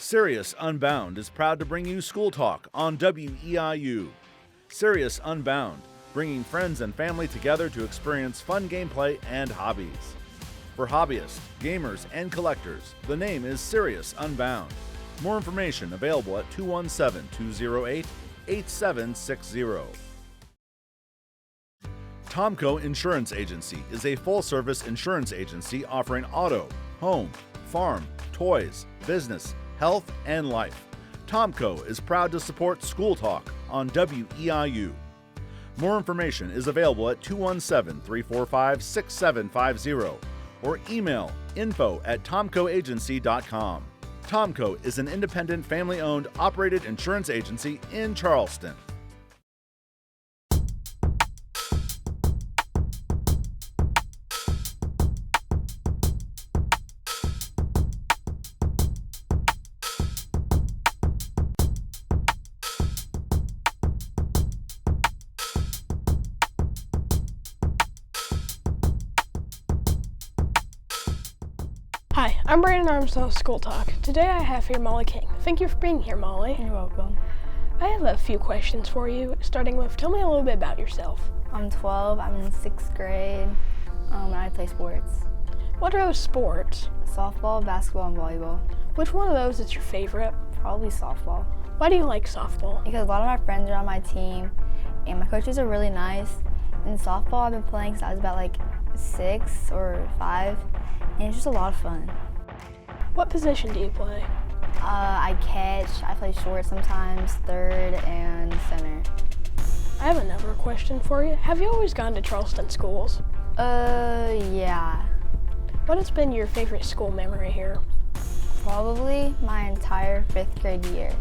Sirius Unbound is proud to bring you School Talk on WEIU. Sirius Unbound, bringing friends and family together to experience fun gameplay and hobbies. For hobbyists, gamers, and collectors, the name is Sirius Unbound. More information available at 217-208-8760. Tomco Insurance Agency is a full-service insurance agency offering auto, home, farm, toys, business, health, and life. Tomco is proud to support School Talk on WEIU. More information is available at 217-345-6750 or email info@tomcoagency.com. Tomco is an independent, family-owned, operated insurance agency in Charleston. Hi, I'm Brayden Armstrong, School Talk. Today I have here Molly King. Thank you for being here, Molly. You're welcome. I have a few questions for you, starting with, tell me a little bit about yourself. I'm 12, I'm in 6th grade, and I play sports. What are those sports? Softball, basketball, and volleyball. Which one of those is your favorite? Probably softball. Why do you like softball? Because a lot of my friends are on my team, and my coaches are really nice. In softball, I've been playing since I was about 6 or 5, and it's just a lot of fun. What position do you play? I catch, I play short sometimes, third, and center. I have another question for you. Have you always gone to Charleston schools? Yeah. What has been your favorite school memory here? Probably my entire 5th grade year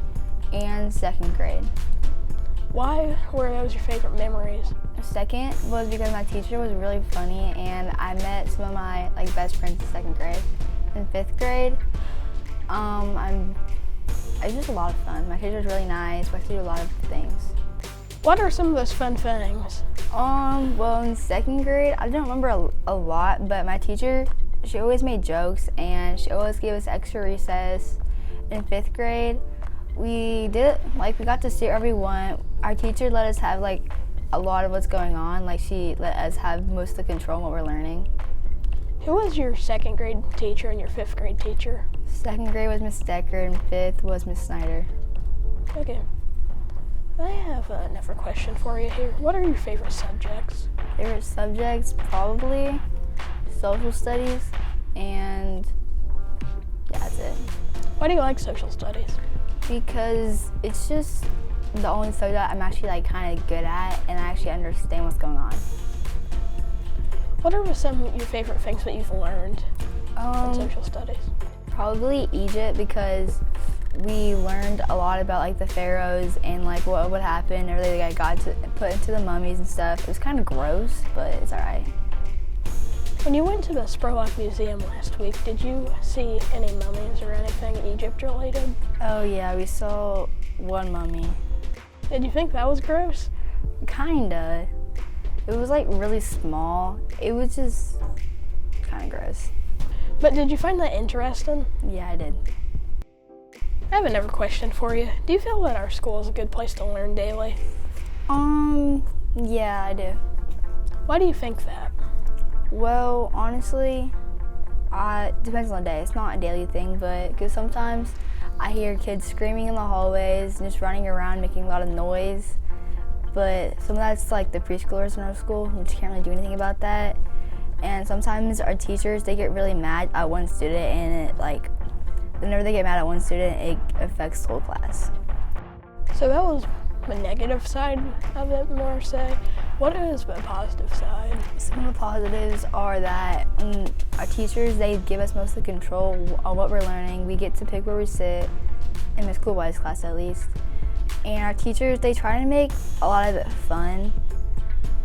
and 2nd grade. Why were those your favorite memories? Second was because my teacher was really funny and I met some of my best friends in 2nd grade. In 5th grade, it was just a lot of fun. My teacher was really nice. We got to do a lot of things. What are some of those fun things? Well, in 2nd grade, I don't remember a lot, but my teacher, she always made jokes and she always gave us extra recess. In 5th grade, we got to see everyone. Our teacher let us have a lot of what's going on. She let us have most of the control on what we're learning. Who was your 2nd grade teacher and your 5th grade teacher? 2nd grade was Miss Decker and 5th was Miss Snyder. Okay. I have another question for you here. What are your favorite subjects? Favorite subjects? Probably social studies, and yeah, that's it. Why do you like social studies? Because it's just the only subject I'm actually kind of good at, and I actually understand what's going on. What are some of your favorite things that you've learned in social studies? Probably Egypt, because we learned a lot about the pharaohs and what would happen or they got put into the mummies and stuff. It was kind of gross, but it's alright. When you went to the Spurlock Museum last week, did you see any mummies or anything Egypt related? Oh yeah, we saw one mummy. Did you think that was gross? Kinda. It was really small. It was just kind of gross. But did you find that interesting? Yeah, I did. I have another question for you. Do you feel that our school is a good place to learn daily? Yeah, I do. Why do you think that? Well, honestly, it depends on the day. It's not a daily thing, but because sometimes I hear kids screaming in the hallways and just running around making a lot of noise. But some of that's the preschoolers in our school, we just can't really do anything about that. And sometimes our teachers, they get really mad at one student, and it whenever they get mad at one student, it affects the whole class. So that was the negative side of it, more say. What is the positive side? Some of the positives are that our teachers, they give us most of the control on what we're learning. We get to pick where we sit, in the school-wise class at least. And our teachers, they try to make a lot of it fun,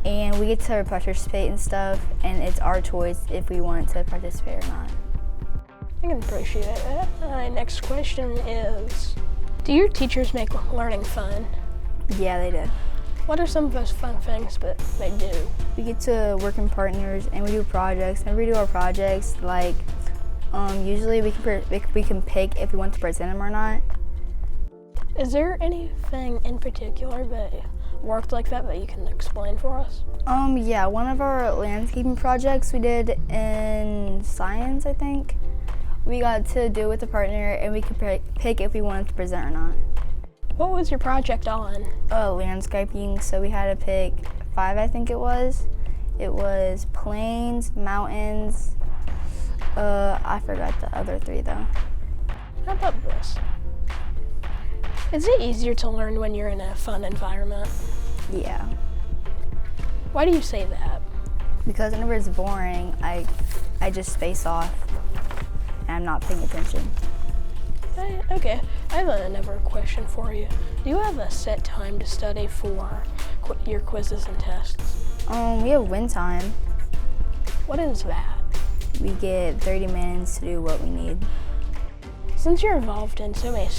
and we get to participate in stuff, and it's our choice if we want to participate or not. I can appreciate that. My next question is, do your teachers make learning fun? Yeah, they do. What are some of those fun things that they do? We get to work in partners, and we do projects. And we do our projects, Usually we can pick if we want to present them or not. Is there anything in particular that worked like that you can explain for us? Yeah, one of our landscaping projects we did in science, I think. We got to do it with a partner and we could pick if we wanted to present or not. What was your project on? Landscaping, so we had to pick 5, I think it was. It was plains, mountains, I forgot the other 3 though. How about this? Is it easier to learn when you're in a fun environment? Yeah. Why do you say that? Because whenever it's boring, I just space off and I'm not paying attention. Okay, I have another question for you. Do you have a set time to study for your quizzes and tests? We have win time. What is that? We get 30 minutes to do what we need. Since you're involved in so many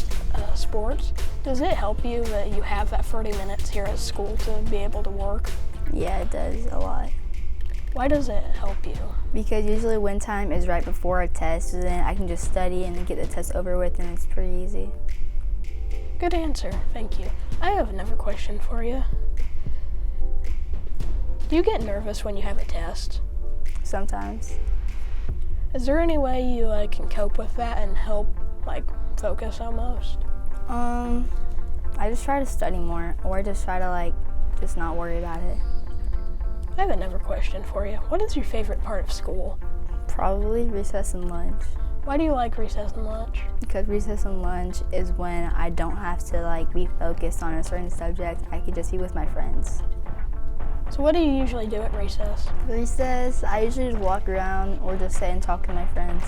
sports, does it help you that you have that 30 minutes here at school to be able to work? Yeah, it does a lot. Why does it help you? Because usually win time is right before a test, so then I can just study and get the test over with, and it's pretty easy. Good answer, thank you. I have another question for you. Do you get nervous when you have a test? Sometimes. Is there any way you can cope with that and help focus almost? I just try to study more, or I just try to just not worry about it. I have another question for you. What is your favorite part of school? Probably recess and lunch. Why do you like recess and lunch? Because recess and lunch is when I don't have to be focused on a certain subject. I could just be with my friends. So what do you usually do at recess? Recess, I usually just walk around or just sit and talk to my friends.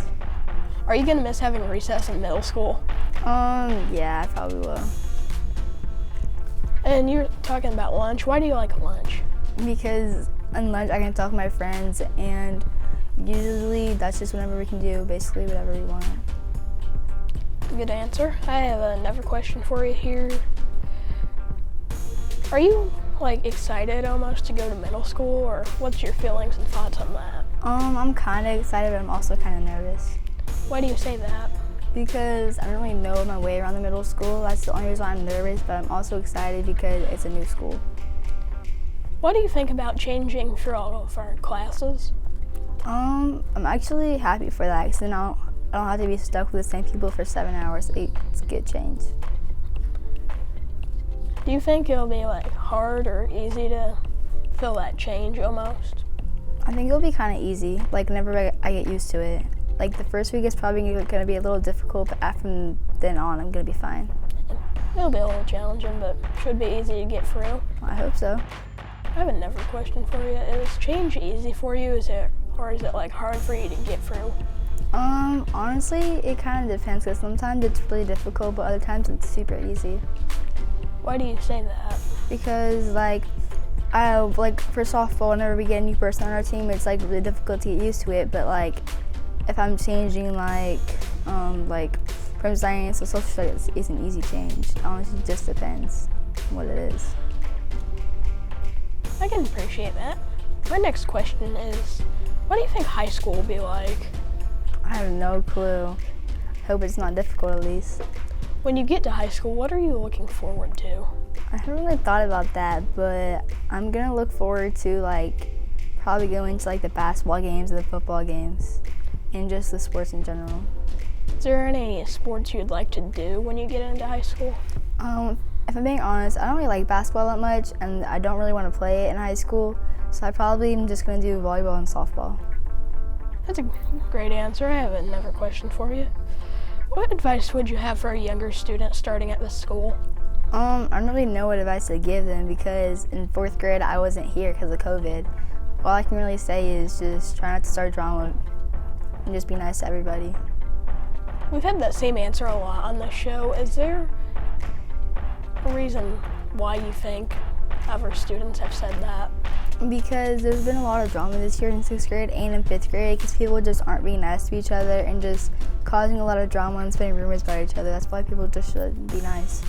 Are you gonna miss having recess in middle school? Yeah, I probably will. And you're talking about lunch. Why do you like lunch? Because in lunch I can talk to my friends, and usually that's just whenever we can do basically whatever we want. Good answer. I have another question for you here. Are you excited almost to go to middle school, or what's your feelings and thoughts on that? I'm kind of excited, but I'm also kind of nervous. Why do you say that? Because I don't really know my way around the middle school. That's the only reason why I'm nervous, but I'm also excited because it's a new school. What do you think about changing through all of our classes? I'm actually happy for that, because then I don't have to be stuck with the same people for 7 hours. It's a good change. Do you think it'll be hard or easy to feel that change almost? I think it'll be kind of easy, whenever I get used to it. The first week is probably going to be a little difficult, but after then on, I'm going to be fine. It'll be a little challenging, but should be easy to get through. I hope so. I have another question for you. Is change easy for you, or is it hard for you to get through? Honestly, it kind of depends, because sometimes it's really difficult, but other times it's super easy. Why do you say that? Because for softball, whenever we get a new person on our team, it's really difficult to get used to it. But if I'm changing from science to social studies, it's an easy change. Honestly, it just depends on what it is. I can appreciate that. My next question is, what do you think high school will be like? I have no clue. Hope it's not difficult, at least. When you get to high school, what are you looking forward to? I haven't really thought about that, but I'm gonna look forward to probably going to the basketball games and the football games, and just the sports in general. Is there any sports you'd like to do when you get into high school? If I'm being honest, I don't really like basketball that much, and I don't really want to play it in high school, so I probably am just gonna do volleyball and softball. That's a great answer. I have another question for you. What advice would you have for a younger student starting at this school? I don't really know what advice to give them, because in 4th grade I wasn't here because of COVID. All I can really say is just try not to start drama and just be nice to everybody. We've had that same answer a lot on the show. Is there a reason why you think other students have said that? Because there's been a lot of drama this year in 6th grade and in 5th grade, because people just aren't being nice to each other and just causing a lot of drama and spreading rumors about each other. That's why people just should be nice.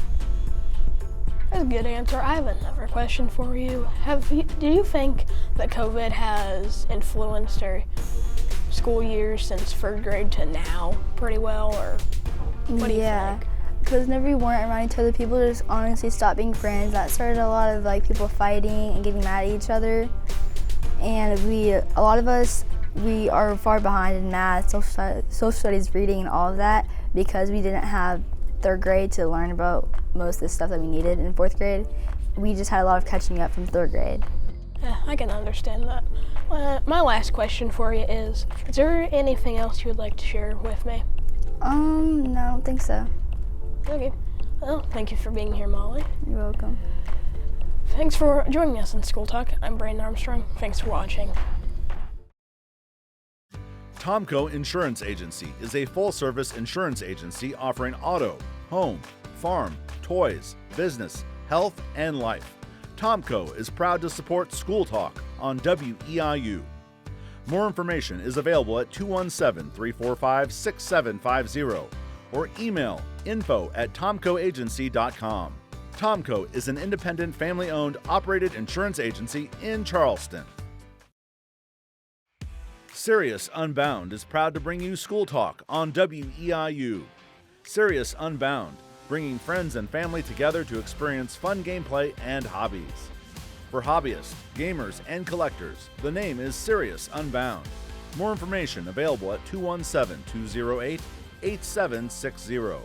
That's a good answer. I have another question for you. Do you think that COVID has influenced or school year since 3rd grade to now pretty well, or what do you think? Because whenever we weren't around each other, people just honestly stopped being friends. That started a lot of like people fighting and getting mad at each other. And a lot of us, we are far behind in math, social studies, reading, and all of that because we didn't have 3rd grade to learn about most of the stuff that we needed in 4th grade. We just had a lot of catching up from 3rd grade. Yeah, I can understand that. My last question for you is there anything else you would like to share with me? No, I don't think so. Okay. Well, thank you for being here, Molly. You're welcome. Thanks for joining us in School Talk. I'm Brayden Armstrong. Thanks for watching. Tomco Insurance Agency is a full-service insurance agency offering auto, home, farm, toys, business, health, and life. Tomco is proud to support School Talk on WEIU. More information is available at 217-345-6750 or email info@tomcoagency.com. Tomco is an independent, family-owned, operated insurance agency in Charleston. Sirius Unbound is proud to bring you School Talk on WEIU. Sirius Unbound, bringing friends and family together to experience fun gameplay and hobbies. For hobbyists, gamers, and collectors, the name is Sirius Unbound. More information available at 217-208-8760.